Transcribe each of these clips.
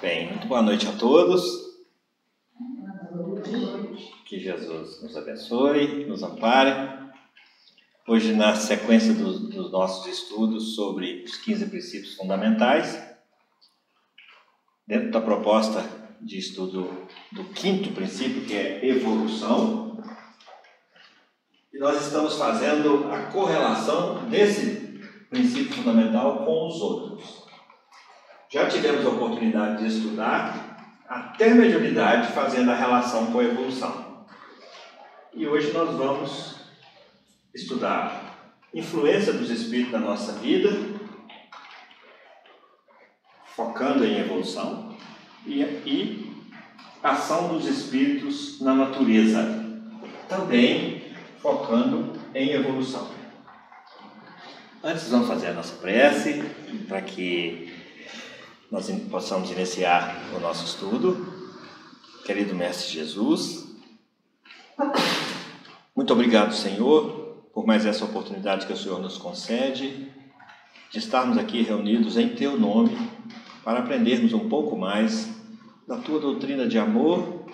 Bem, muito boa noite a todos. Que Jesus nos abençoe, nos ampare. Hoje, na sequência dos nossos estudos sobre os 15 princípios fundamentais, dentro da proposta de estudo do quinto princípio, que é evolução, e nós estamos fazendo a correlação desse princípio fundamental com os outros. Já tivemos a oportunidade de estudar até a mediunidade fazendo a relação com a evolução. E hoje nós vamos estudar influência dos espíritos na nossa vida, focando em evolução, e ação dos espíritos na natureza, também focando em evolução. Antes vamos fazer a nossa prece, para que nós possamos iniciar o nosso estudo. Querido Mestre Jesus, muito obrigado, Senhor, por mais essa oportunidade que o Senhor nos concede, de estarmos aqui reunidos em Teu nome, para aprendermos um pouco mais da Tua doutrina de amor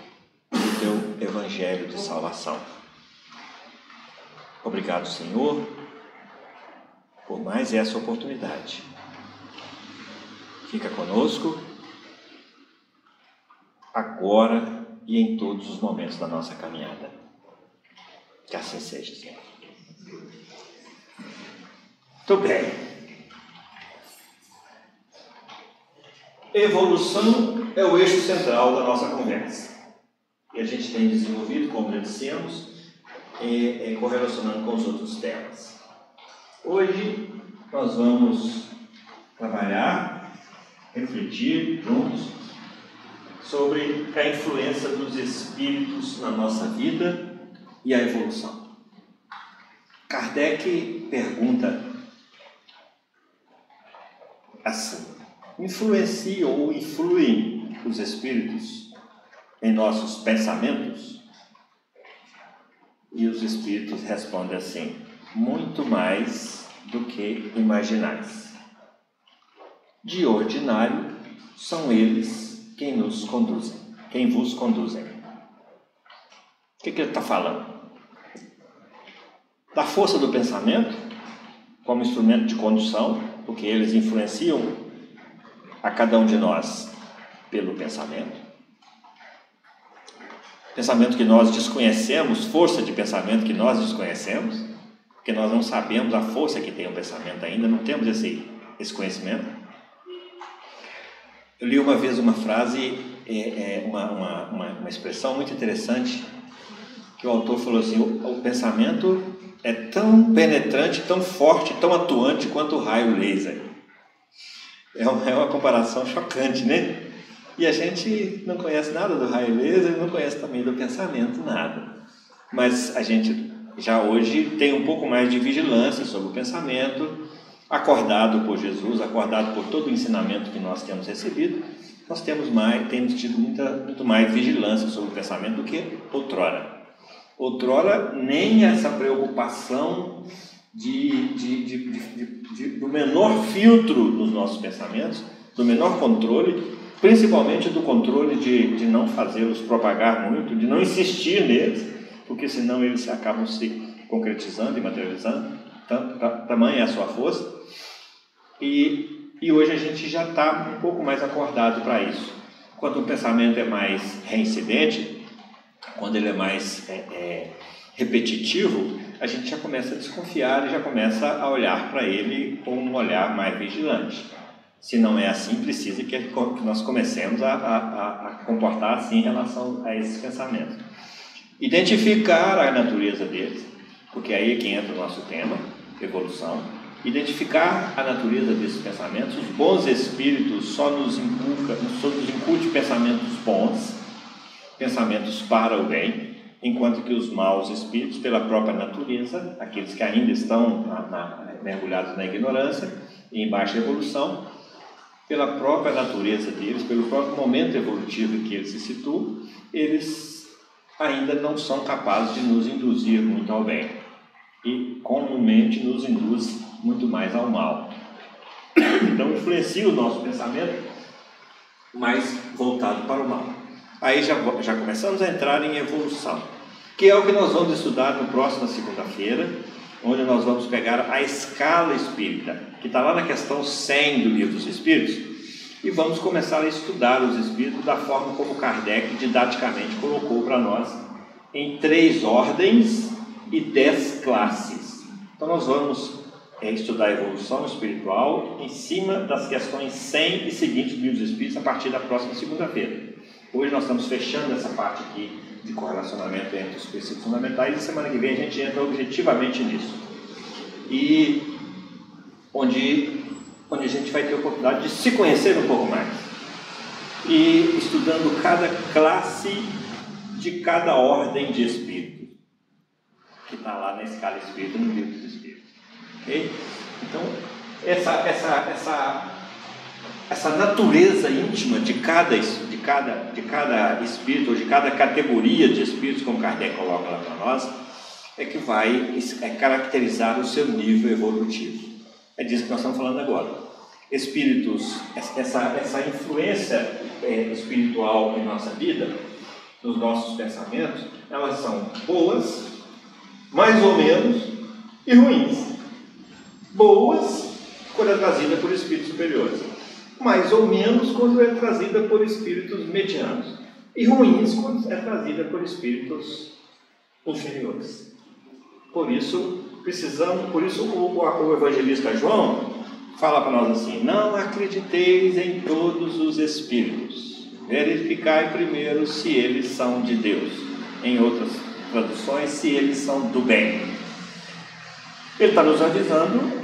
e do Teu Evangelho de salvação. Obrigado, Senhor, por mais essa oportunidade. Fica conosco, agora e em todos os momentos da nossa caminhada. Que assim seja, Senhor. Muito bem. Evolução é o eixo central da nossa conversa. E a gente tem desenvolvido, como já dissemos, correlacionando com os outros temas. Hoje nós vamos trabalhar, refletir juntos sobre a influência dos espíritos na nossa vida e a evolução. Kardec pergunta assim: influenciam ou influem os espíritos em nossos pensamentos? E os espíritos respondem assim: muito mais do que imaginais. De ordinário, são eles quem nos conduzem, quem vos conduzem. O que ele está falando? Da força do pensamento como instrumento de condução, porque eles influenciam a cada um de nós pelo pensamento. Pensamento que nós desconhecemos, força de pensamento que nós desconhecemos, porque nós não sabemos a força que tem o pensamento ainda, não temos esse conhecimento. Eu li uma vez uma frase, uma expressão muito interessante, que o autor falou assim: o pensamento é tão penetrante, tão forte, tão atuante quanto o raio laser. É uma comparação chocante, né? E a gente não conhece nada do raio laser, não conhece também do pensamento, nada. Mas a gente já hoje tem um pouco mais de vigilância sobre o pensamento, acordado por Jesus, acordado por todo o ensinamento que nós temos recebido. Nós temos tido muito mais vigilância sobre o pensamento do que outrora. Outrora, nem essa preocupação do menor filtro nos nossos pensamentos, do menor controle, principalmente do controle de não fazê-los propagar muito, de não insistir neles, porque senão eles acabam se concretizando e materializando, tamanha é a sua força. E hoje a gente já está um pouco mais acordado para isso. Quando o pensamento é mais reincidente, quando ele é mais repetitivo, a gente já começa a desconfiar e já começa a olhar para ele com um olhar mais vigilante. Se não é assim, precisa que nós comecemos a comportar assim em relação a esses pensamentos. Identificar a natureza deles, porque aí é que entra o nosso tema, evolução. Identificar a natureza desses pensamentos. Os bons espíritos só nos incute pensamentos bons, pensamentos para o bem, enquanto que os maus espíritos, pela própria natureza, aqueles que ainda estão mergulhados na ignorância e em baixa evolução, pela própria natureza deles, pelo próprio momento evolutivo em que eles se situam, eles ainda não são capazes de nos induzir muito ao bem. E comumente nos induz muito mais ao mal. Então influencia o nosso pensamento mais voltado para o mal. Aí já começamos a entrar em evolução, que é o que nós vamos estudar no próximo segunda-feira, onde nós vamos pegar a escala espírita, que está lá na questão 100 do Livro dos Espíritos, e vamos começar a estudar os espíritos da forma como Kardec didaticamente colocou para nós, em 3 ordens e 10 classes. Então nós vamos estudar a evolução espiritual em cima das questões 100 e seguintes do Livro dos Espíritos a partir da próxima segunda-feira. Hoje nós estamos fechando essa parte aqui de correlacionamento entre os princípios fundamentais, e semana que vem a gente entra objetivamente nisso. E onde a gente vai ter a oportunidade de se conhecer um pouco mais. E estudando cada classe de cada ordem de espírito, que está lá na escala espírita, no Livro dos Espíritos. Okay? Então, essa natureza íntima de cada espírito, ou de cada categoria de espíritos, como Kardec coloca lá para nós, é que vai caracterizar o seu nível evolutivo. É disso que nós estamos falando agora. Espíritos, essa influência espiritual em nossa vida, nos nossos pensamentos, elas são boas, mais ou menos, e ruins. Boas, quando é trazida por espíritos superiores, mais ou menos quando é trazida por espíritos medianos, e ruins quando é trazida por espíritos inferiores. Por isso o evangelista João fala para nós assim: não acrediteis em todos os espíritos, verificai primeiro se eles são de Deus. Em outras traduções, se eles são do bem. Ele está nos avisando,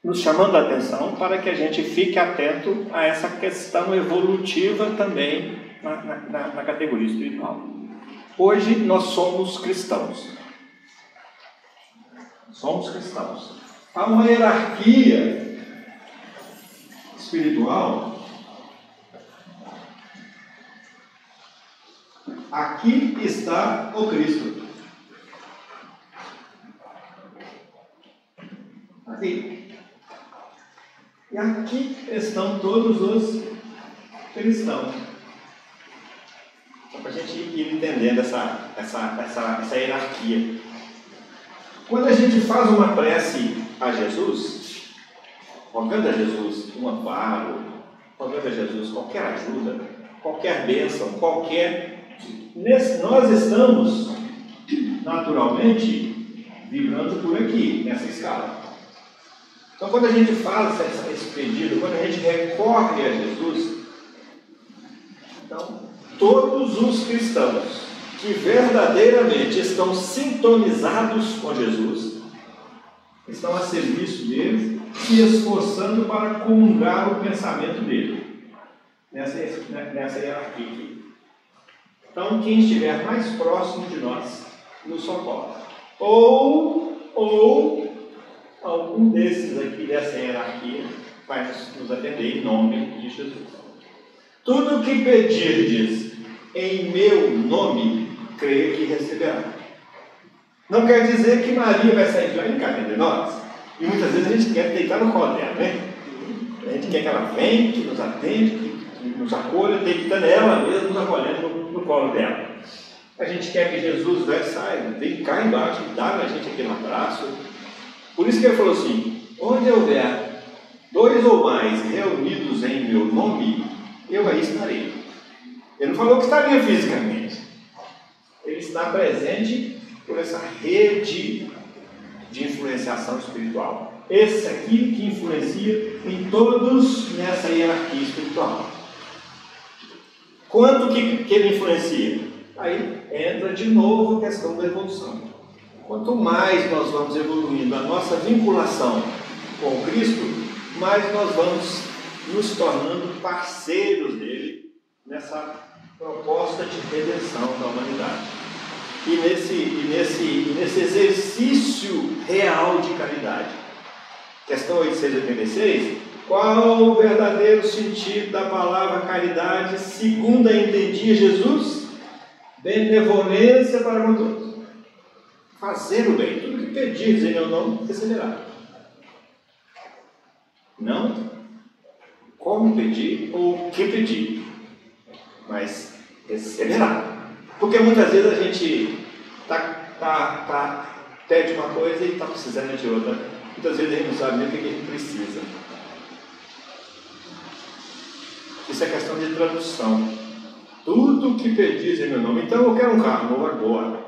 nos chamando a atenção para que a gente fique atento a essa questão evolutiva também na categoria espiritual. Hoje nós somos cristãos. Somos cristãos. Há uma hierarquia espiritual. Aqui está o Cristo. Aqui. E aqui estão todos os cristãos. Só para a gente ir entendendo essa hierarquia. Quando a gente faz uma prece a Jesus, rogando a Jesus um amparo, rogando a Jesus qualquer ajuda, qualquer bênção, nós estamos naturalmente vibrando por aqui, nessa escala. Então, quando a gente faz esse pedido, quando a gente recorre a Jesus, então, todos os cristãos que verdadeiramente estão sintonizados com Jesus, estão a serviço dele, se esforçando para comungar o pensamento dele, nessa hierarquia aqui. Então, quem estiver mais próximo de nós, nos socorre. Ou algum desses aqui dessa hierarquia vai nos atender em nome de Jesus. Tudo o que pedirdes em meu nome, creio que receberá. Não quer dizer que Maria vai sair de lá e cá entre nós. E muitas vezes a gente quer deitar no colo dela, né? A gente quer que ela venha, que nos atende, que nos acolha, deitando ela mesmo, nos acolhendo no colo dela. A gente quer que Jesus saia, vem cá embaixo e dá na gente aquele abraço. Por isso que ele falou assim: onde houver 2 ou mais reunidos em meu nome, eu aí estarei. Ele não falou que estaria fisicamente. Ele está presente por essa rede de influenciação espiritual. Esse aqui que influencia em todos nessa hierarquia espiritual. Quanto que ele influencia? Aí entra de novo a questão da evolução. Quanto mais nós vamos evoluindo a nossa vinculação com Cristo, mais nós vamos nos tornando parceiros dele nessa proposta de redenção da humanidade. E nesse exercício real de caridade. Questão 886. Qual o verdadeiro sentido da palavra caridade, segundo a entendia Jesus? Benevolência para com todos. Fazer o bem. Tudo que pedires em meu nome, receberá. Não como pedir ou o que pedir, mas receberá. Porque muitas vezes a gente pede uma coisa e está precisando de outra. Muitas vezes a gente não sabe nem o que a gente precisa. Isso é questão de tradução. Tudo que pedis em meu nome. Então eu quero um carro novo agora.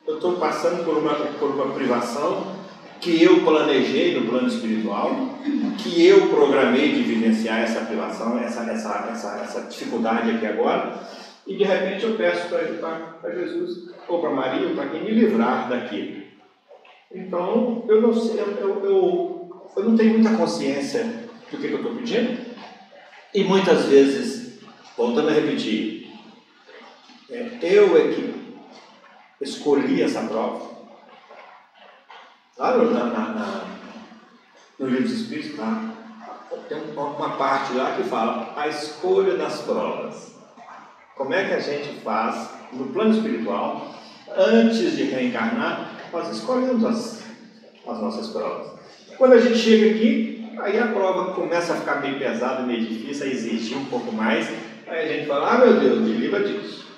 Eu estou passando por uma privação que eu planejei no plano espiritual, que eu programei de vivenciar essa privação, essa dificuldade aqui agora, e de repente eu peço para Jesus, ou para Maria, ou para quem me livrar daquilo. Então, eu não sei, eu não tenho muita consciência do que eu estou pedindo, e muitas vezes, voltando a repetir, eu é que escolhi essa prova. Lá no Livro dos Espíritos, tem uma parte lá que fala a escolha das provas. Como é que a gente faz no plano espiritual, antes de reencarnar, nós escolhemos as nossas provas. Quando a gente chega aqui, aí a prova começa a ficar meio pesada, meio difícil, a exigir um pouco mais, aí a gente fala, meu Deus, me livra disso.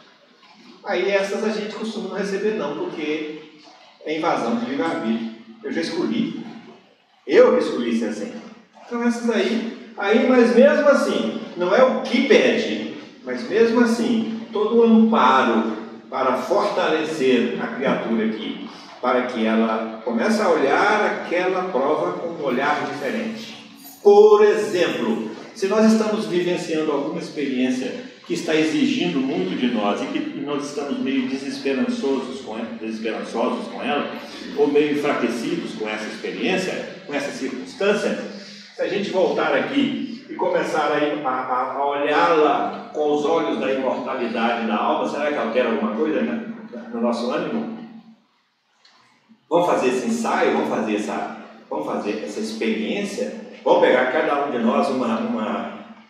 Aí essas a gente costuma não receber não, porque é invasão de livre-arbítrio. Eu já escolhi. Eu que escolhi ser assim. Então essas aí, mas mesmo assim, não é o que pede, mas mesmo assim, todo o amparo para fortalecer a criatura aqui, para que ela comece a olhar aquela prova com um olhar diferente. Por exemplo, se nós estamos vivenciando alguma experiência que está exigindo muito de nós e que nós estamos meio desesperançosos com ela, ou meio enfraquecidos com essa experiência, com essa circunstância, se a gente voltar aqui e começar a olhá-la com os olhos da imortalidade da alma, será que altera alguma coisa no nosso ânimo? Vamos fazer esse ensaio, vamos fazer essa experiência, vamos pegar cada um de nós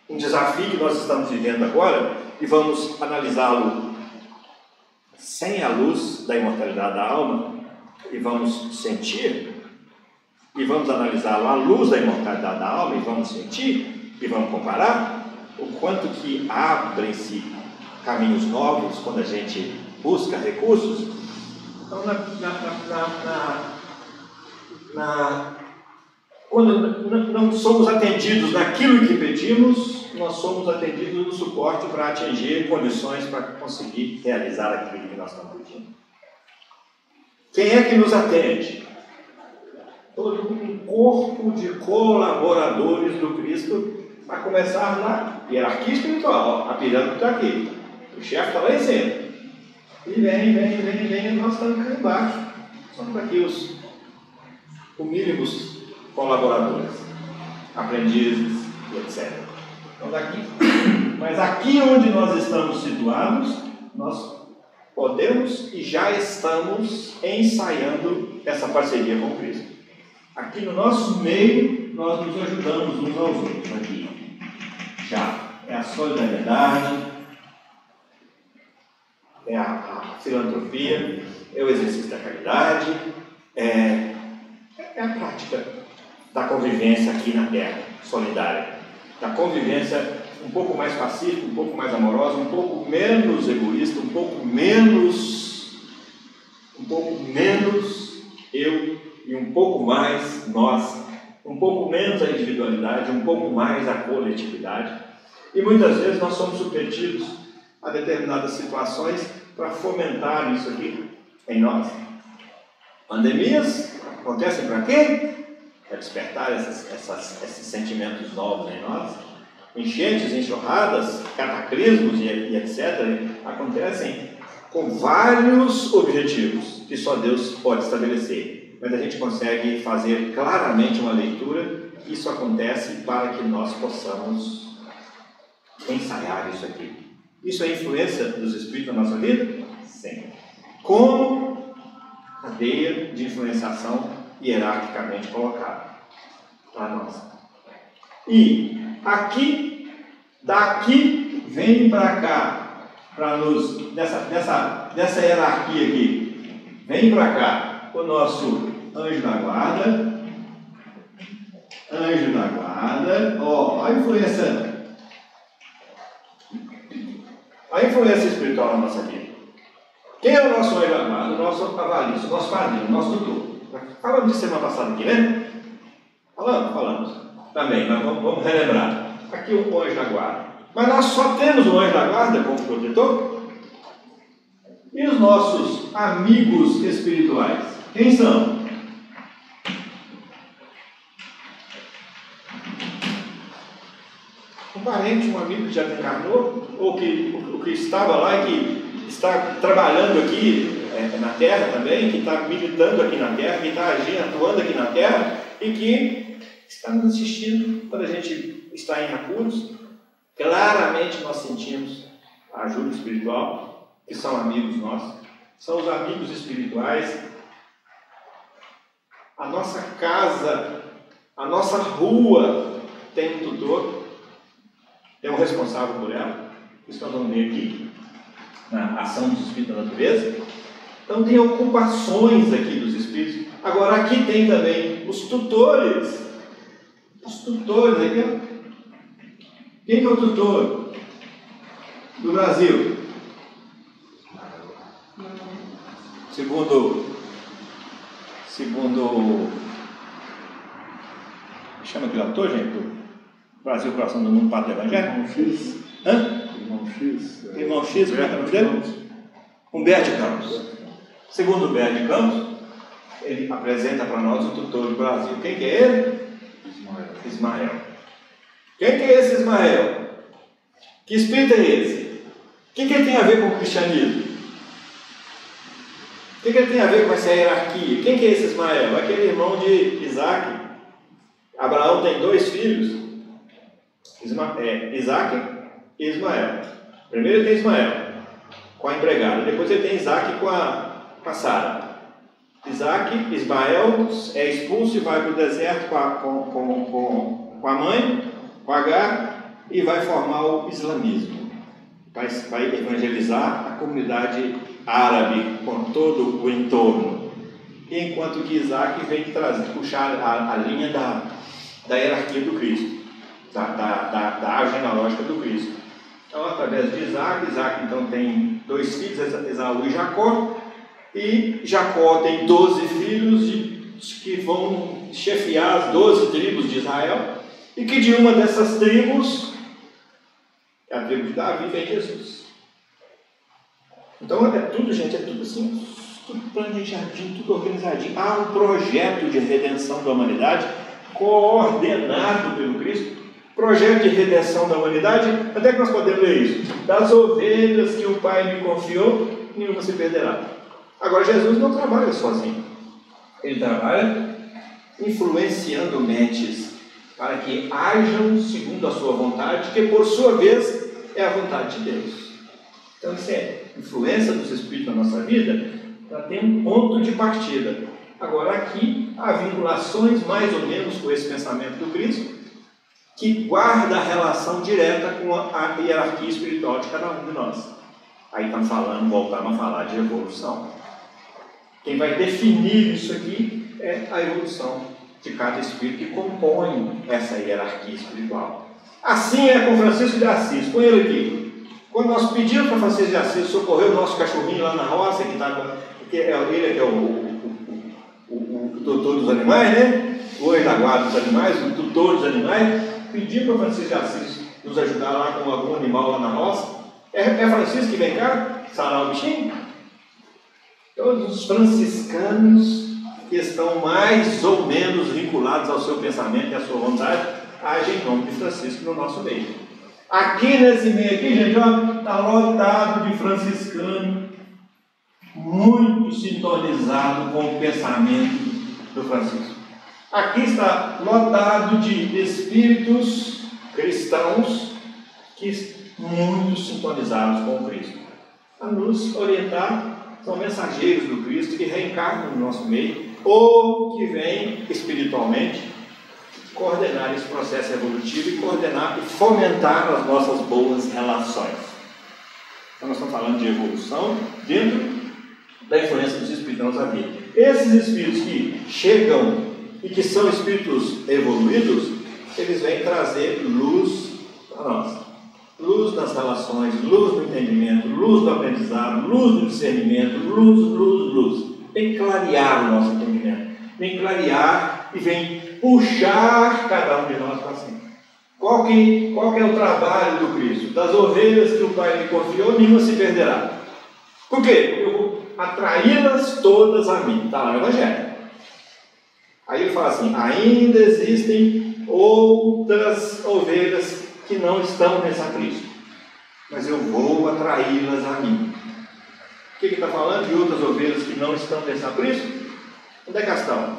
um desafio que nós estamos vivendo agora e vamos analisá-lo sem a luz da imortalidade da alma e vamos sentir, e vamos analisá-lo à luz da imortalidade da alma e vamos sentir e vamos comparar o quanto que abrem-se caminhos novos quando a gente busca recursos. Então, quando não somos atendidos naquilo que pedimos, nós somos atendidos no suporte para atingir condições para conseguir realizar aquilo que nós estamos pedindo. Quem é que nos atende? Todo um corpo de colaboradores do Cristo, a começar na hierarquia espiritual. A pirâmide está aqui, o chefe está lá em cima. E vem, nós estamos aqui embaixo. Somos aqui os humílimos colaboradores, aprendizes e etc. Então, mas aqui onde nós estamos situados, nós podemos e já estamos ensaiando essa parceria com Cristo. Aqui no nosso meio, nós nos ajudamos uns aos outros. Aqui já é a solidariedade, é a filantropia, é o exercício da caridade, é a prática da convivência aqui na Terra, solidária, da convivência um pouco mais pacífica, um pouco mais amorosa, um pouco menos egoísta, um pouco menos eu e um pouco mais nós, um pouco menos a individualidade, um pouco mais a coletividade. E muitas vezes nós somos submetidos a determinadas situações para fomentar isso aqui em nós. Pandemias acontecem para quê? Para despertar esses sentimentos novos em nós. Enchentes, enxurradas, cataclismos e etc. acontecem com vários objetivos que só Deus pode estabelecer. Mas a gente consegue fazer claramente uma leitura que isso acontece para que nós possamos ensaiar isso aqui. Isso é influência dos Espíritos na nossa vida? Sim. Como cadeia de influenciação hierarquicamente colocada para nós. E aqui, daqui, vem para cá, para nos, dessa hierarquia aqui, vem para cá o nosso anjo da guarda, Anjo da guarda. Ó, a influência espiritual na nossa vida. Quem é o nosso anjo da guarda? O nosso cavalista, o nosso padrinho, o nosso tutor. Falamos disso semana passada aqui, né? Falamos. Também, mas vamos relembrar. Aqui o anjo da guarda. Mas nós só temos o anjo da guarda como protetor? E os nossos amigos espirituais? Quem são? Um parente, um amigo que já desencarnou, ou que estava lá e que está trabalhando aqui na Terra também, que está militando aqui na Terra, que está agindo, atuando aqui na Terra, e que está nos assistindo quando a gente está em apuros. Claramente nós sentimos a ajuda espiritual, que são amigos nossos, são os amigos espirituais. A nossa casa, a nossa rua tem um tutor, tem um responsável por ela, isso nós vamos ver aqui, na ação dos espíritos da natureza. Então tem ocupações aqui dos espíritos. Agora aqui tem também os tutores. Os tutores aqui, ó. Quem que é o tutor do Brasil? Segundo chama aquele autor, gente, do Brasil, Coração do Mundo, Padre do Evangelho? Irmão X. Hã? Irmão X, como é o nome dele? Humberto de Campos. Segundo Humberto de Campos, ele apresenta para nós o tutor do Brasil. Quem que é ele? Ismael. Quem que é esse Ismael? Que espírito é esse? O que ele tem a ver com o cristianismo? O que ele tem a ver com essa hierarquia? Quem que é esse Ismael? Aquele irmão de Isaac. Abraão tem 2 filhos, Isaac e Ismael. Primeiro ele tem Ismael com a empregada, depois ele tem Isaac com a Sara. Ismael é expulso e vai para o deserto com a mãe, com Agar, e vai formar o islamismo. Vai evangelizar a comunidade árabe com todo o entorno. Enquanto que Isaac vem puxar a linha da hierarquia do Cristo, da árvore genealógica do Cristo. Então, através de Isaac então tem 2 filhos, Esaú e Jacó, e Jacó tem 12 filhos que vão chefiar as 12 tribos de Israel, e que de uma dessas tribos, a tribo de Davi, vem Jesus. Então é tudo, gente, é tudo assim, tudo planejadinho, tudo organizadinho. Há um projeto de redenção da humanidade coordenado pelo Cristo. Projeto de redenção da humanidade. Onde é que nós podemos ler isso? Das ovelhas que o Pai me confiou, nenhuma se perderá. Agora, Jesus não trabalha sozinho. Ele trabalha influenciando mentes para que hajam segundo a sua vontade, que por sua vez é a vontade de Deus. Então, isso é influência dos Espíritos na nossa vida, para ter um ponto de partida. Agora, aqui há vinculações mais ou menos com esse pensamento do Cristo, que guarda a relação direta com a hierarquia espiritual de cada um de nós. Aí estamos voltamos a falar de evolução. Quem vai definir isso aqui é a evolução de cada espírito que compõe essa hierarquia espiritual. Assim é com Francisco de Assis. Põe ele aqui. Quando nós pedimos para Francisco de Assis socorrer o nosso cachorrinho lá na roça, ele que é o tutor dos animais, né? O anjo da guarda dos animais, o tutor dos animais, pedir para Francisco de Assis nos ajudar lá com algum animal lá na roça. É Francisco que vem cá sarar o bichinho? Todos os franciscanos que estão mais ou menos vinculados ao seu pensamento e à sua vontade, agem em nome de Francisco no nosso meio. Aqui nesse meio aqui, gente, está lotado de franciscano, muito sintonizado com o pensamento do Francisco. Aqui está lotado de espíritos cristãos que muito sintonizados com o Cristo. A nos orientar, são mensageiros do Cristo que reencarnam no nosso meio ou que vêm espiritualmente coordenar esse processo evolutivo e coordenar e fomentar as nossas boas relações. Então nós estamos falando de evolução dentro da influência dos espíritos na nossa vida. Esses espíritos que chegam e que são espíritos evoluídos, eles vêm trazer luz para nós. Luz nas relações, luz no entendimento, luz no aprendizado, luz no discernimento, luz. Vem clarear o nosso entendimento, vem clarear e vem puxar cada um de nós para cima. Qual que é o trabalho do Cristo? Das ovelhas que o Pai lhe confiou, nenhuma se perderá. Por quê? Porque eu vou atraí-las todas a mim. Está lá no Evangelho. Aí ele fala assim: ainda existem outras ovelhas que não estão nesse aprisco, mas eu vou atraí-las a mim. O que ele está falando de outras ovelhas que não estão nesse aprisco? Onde é que elas estão?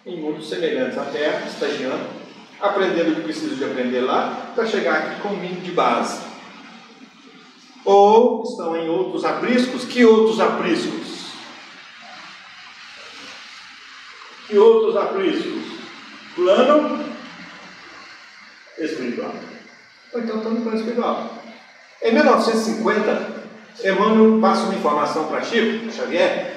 Em mundos semelhantes à terra, estagiando, aprendendo o que preciso de aprender lá, para chegar aqui com o mínimo de base. Ou estão em outros apriscos. Que outros apriscos? Que outros apriscos? Plano espiritual. Ou então estão no plano espiritual. Em 1950, Emmanuel passa uma informação para Chico Xavier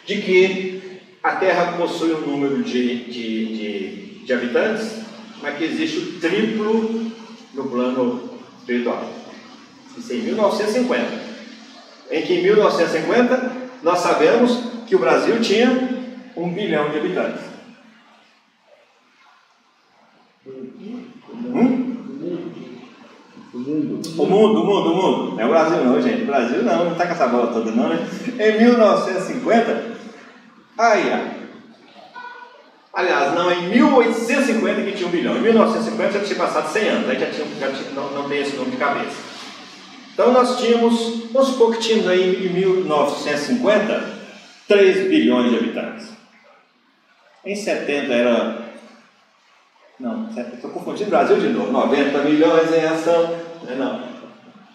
de que a Terra possui um número de habitantes, mas que existe o triplo no plano espiritual. Isso em 1950. Em que em 1950 nós sabemos que o Brasil tinha 1 bilhão de habitantes. O mundo. Não é o Brasil não, gente. O Brasil não está com essa bola toda não, né? Em 1950, aliás, não, em 1850 que tinha 1 bilhão. Em 1950 já tinha passado 100 anos, aí não tem esse nome de cabeça. Então nós tínhamos, vamos supor que tínhamos aí em 1950, 3 bilhões de habitantes. Em 70 era... Não, estou confundindo o Brasil de novo. 90 milhões em ação. Não.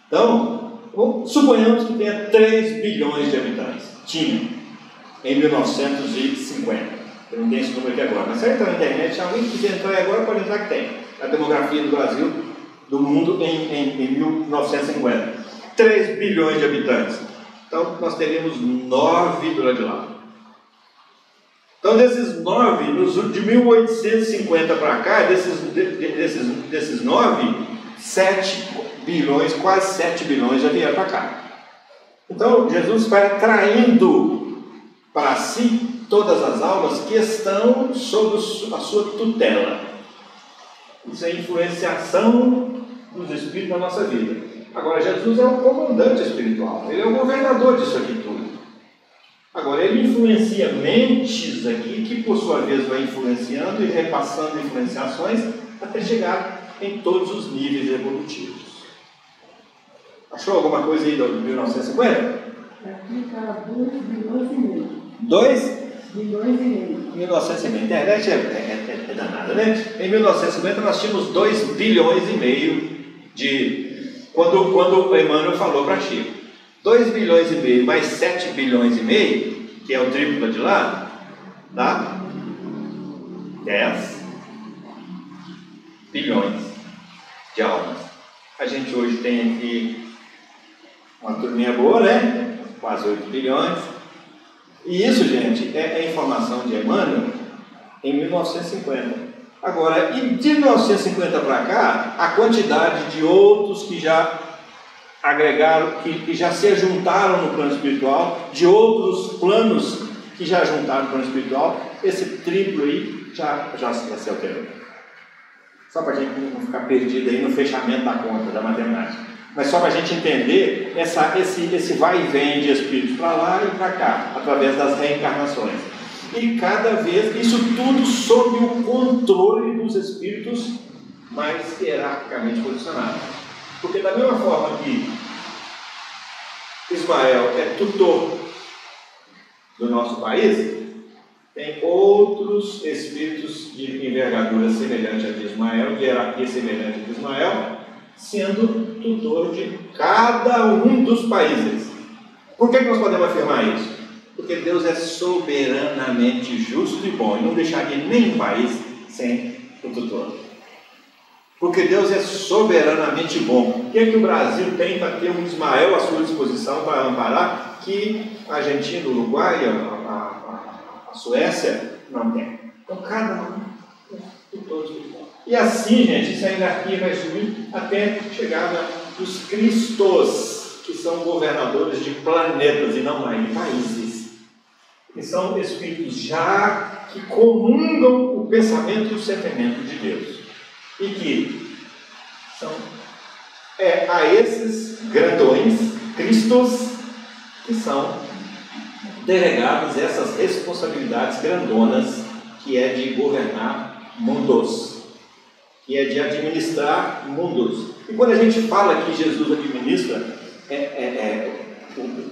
Então, suponhamos que tenha 3 bilhões de habitantes. Tinha em 1950. Eu não tenho esse número aqui agora. Mas se você entrar na internet, se alguém quiser entrar aí agora, pode entrar que tem. A demografia do Brasil, do mundo em 1950. 3 bilhões de habitantes. Então, nós teríamos 9 do lado de lá. Então, desses 9, de 1850 para cá, desses 9, 7 bilhões, quase 7 bilhões já vieram para cá. Então, Jesus vai atraindo para si todas as almas que estão sob a sua tutela. Isso é influenciação dos Espíritos na nossa vida. Agora, Jesus é o comandante espiritual, ele é o governador disso aqui tudo. Agora, ele influencia mentes aqui, que por sua vez vai influenciando e repassando influenciações até chegar em todos os níveis evolutivos. Achou alguma coisa aí de 1950? Aqui está 2 bilhões e meio. 2 bilhões e meio. 1950. A internet é danada, né? Em 1950 nós tínhamos 2 bilhões e meio de... Quando o Emmanuel falou para Chico. 2 bilhões e meio mais 7 bilhões e meio, que é o triplo de lá, dá 10 bilhões de almas. A gente hoje tem aqui uma turminha boa, né? Quase 8 bilhões. E isso, gente, é informação de Emmanuel em 1950. Agora, e de 1950 para cá, a quantidade de outros que já agregaram, que já se juntaram no plano espiritual, de outros planos que já juntaram no plano espiritual, esse triplo aí já se alterou. Só para a gente não ficar perdido aí no fechamento da conta da matemática. Mas só para a gente entender esse vai e vem de espíritos para lá e para cá, através das reencarnações. E cada vez, isso tudo sob o controle dos espíritos mais hierarquicamente posicionados. Porque da mesma forma que Ismael é tutor do nosso país, tem outros espíritos de envergadura semelhante a de Ismael, de hierarquia semelhante a de Ismael, sendo tutor de cada um dos países. Por que nós podemos afirmar isso? Porque Deus é soberanamente justo e bom, e não deixaria nenhum país sem o tutor. Porque Deus é soberanamente bom. O que é que o Brasil tem para ter um Ismael à sua disposição para amparar que a Argentina, o Uruguai, a Suécia não tem? Então, cada um do todo espiritual. E assim, gente, essa hierarquia vai subir até chegar nos Cristos, que são governadores de planetas e não mais de países. Que são espíritos já que comungam o pensamento e o sentimento de Deus. E que são a esses grandões, Cristos, que são delegadas essas responsabilidades grandonas, que é de governar mundos, que é de administrar mundos. E quando a gente fala que Jesus administra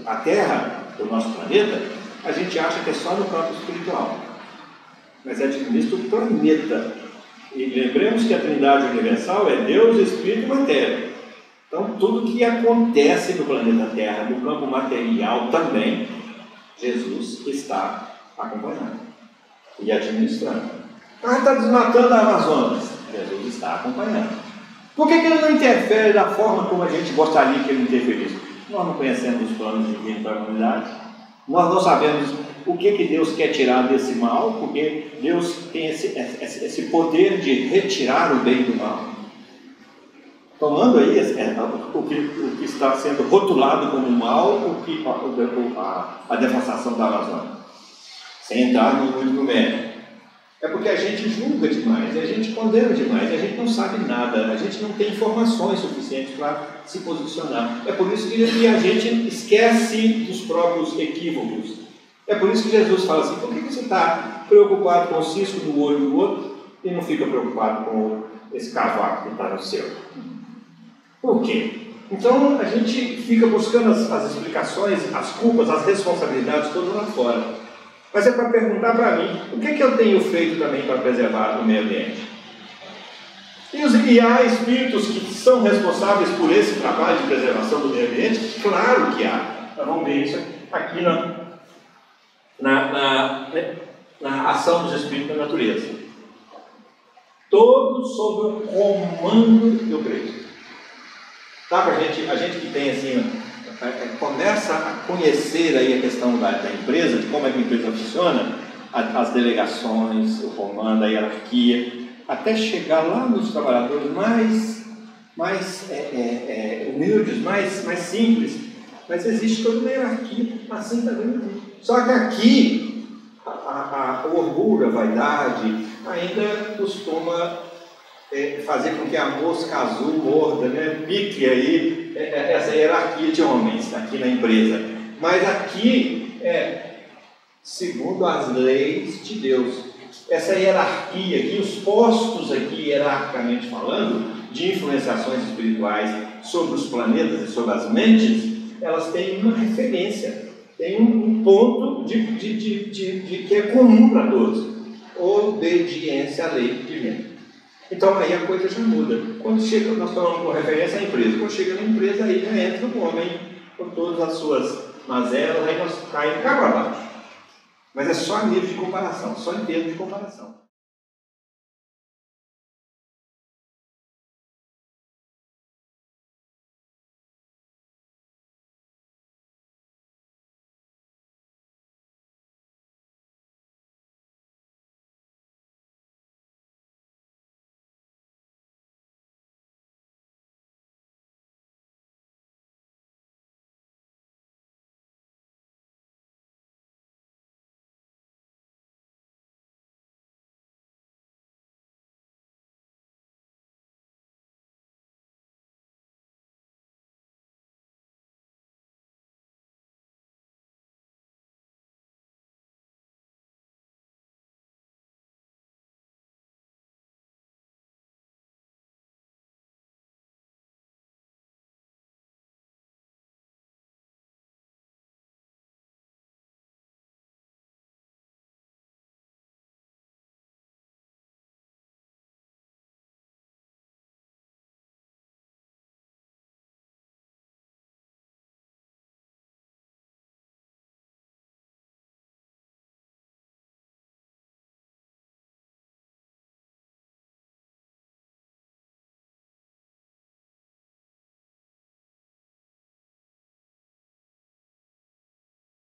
a Terra, o nosso planeta, a gente acha que é só no campo espiritual, mas administra o planeta. E lembremos que a Trindade Universal é Deus, Espírito e Matéria. Então, tudo que acontece no planeta Terra, no campo material também, Jesus está acompanhando e administrando. Está desmatando a Amazonas. Jesus está acompanhando. Por que ele não interfere da forma como a gente gostaria que ele interferisse? Nós não conhecemos os planos divinos da humanidade. Nós não sabemos o que Deus quer tirar desse mal, porque Deus tem esse poder de retirar o bem do mal. Tomando aí o que está sendo rotulado como mal, a devastação da Amazônia, sem entrar no último mérito. É porque a gente julga demais, a gente condena demais, a gente não sabe nada, a gente não tem informações suficientes para se posicionar. É por isso que a gente esquece dos próprios equívocos. É por isso que Jesus fala assim: por que você está preocupado com o cisco do olho do outro e não fica preocupado com esse cavaco que está no seu? Por quê? Então a gente fica buscando as explicações, as culpas, as responsabilidades todas lá fora. Mas é para perguntar para mim, o que eu tenho feito também para preservar o meio ambiente? E há espíritos que são responsáveis por esse trabalho de preservação do meio ambiente? Claro que há. Nós vamos ver isso aqui na ação dos espíritos da natureza. Todos sob o comando do Cristo. Sabe, a gente que tem assim, começa a conhecer aí a questão da empresa, de como é que a empresa funciona, as delegações, o comando, a hierarquia, até chegar lá nos trabalhadores mais humildes, mais simples. Mas existe toda uma hierarquia assim também. Só que aqui o orgulho, a vaidade ainda costuma fazer com que a mosca azul morda, pique aí essa hierarquia de homens aqui na empresa. Mas aqui segundo as leis de Deus. Essa hierarquia aqui, os postos aqui, hierarquicamente falando, de influenciações espirituais sobre os planetas e sobre as mentes, elas têm uma referência, tem um ponto de que é comum para todos: obediência à lei divina. Então aí a coisa já muda. Quando chega, nós falamos com referência à empresa, quando chega na empresa, aí já entra o homem com todas as suas mazelas, aí nós caímos cá para baixo. Mas é só a nível de comparação, só em termos de comparação.